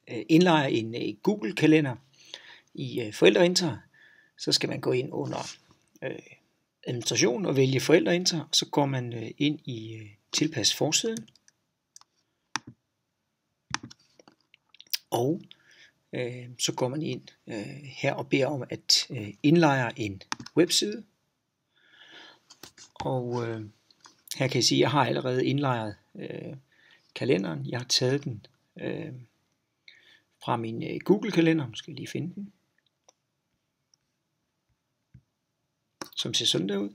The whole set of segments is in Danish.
indlejrer en Google-kalender i forældreintra, så skal man gå ind under administration og vælge forældreintra, og så går man ind i tilpas forsiden. Og så går man ind her og beder om at indlejre en webside. Og her kan I se, at jeg har allerede indlejret kalenderen. Jeg har taget den fra min Google-kalender. Nu skal jeg lige finde den. Som ser sådan der ud.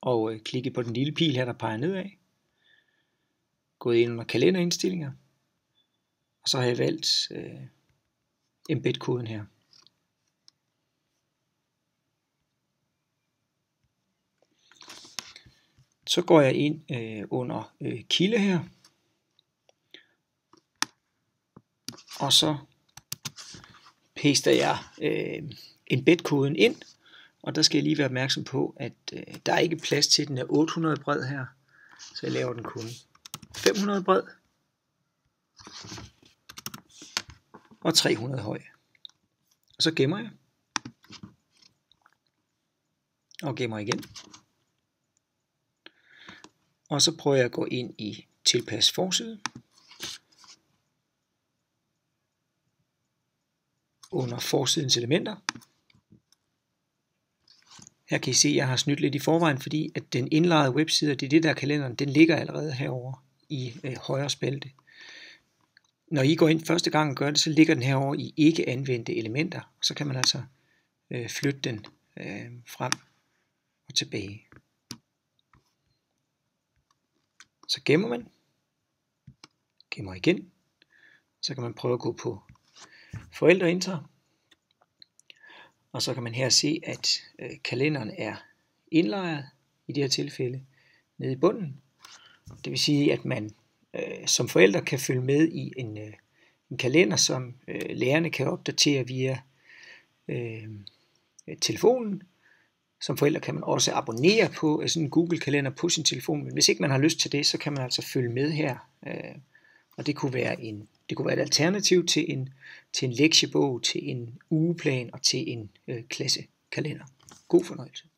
Og klikke på den lille pil her, der peger nedad. Gået ind under kalenderindstillinger. Og så har jeg valgt embed-koden her. Så går jeg ind under kilde her. Og så paster jeg embed-koden ind. Og der skal jeg lige være opmærksom på, at der er ikke plads til, den er 800 bred her. Så jeg laver den kun 500 bred. Og 300 høj. Og så gemmer jeg. Og gemmer igen. Og så prøver jeg at gå ind i tilpas forside. Under forsidens elementer. Her kan I se, at jeg har snydt lidt i forvejen, fordi at den indlejrede webside, det er det der kalenderen, den ligger allerede herovre i højre spalte. Når I går ind første gang og gør det, så ligger den herovre i ikke anvendte elementer, og så kan man altså flytte den frem og tilbage. Så gemmer man, gemmer igen, så kan man prøve at gå på forældreintra, og så kan man her se, at kalenderen er indlejret i det her tilfælde nede i bunden. Det vil sige, at man som forældre kan følge med i en kalender, som lærerne kan opdatere via telefonen. Som forældre kan man også abonnere på sådan en Google-kalender på sin telefon, men hvis ikke man har lyst til det, så kan man altså følge med her. Og det kunne være et alternativ til en lektiebog, til en ugeplan og til en klassekalender. God fornøjelse.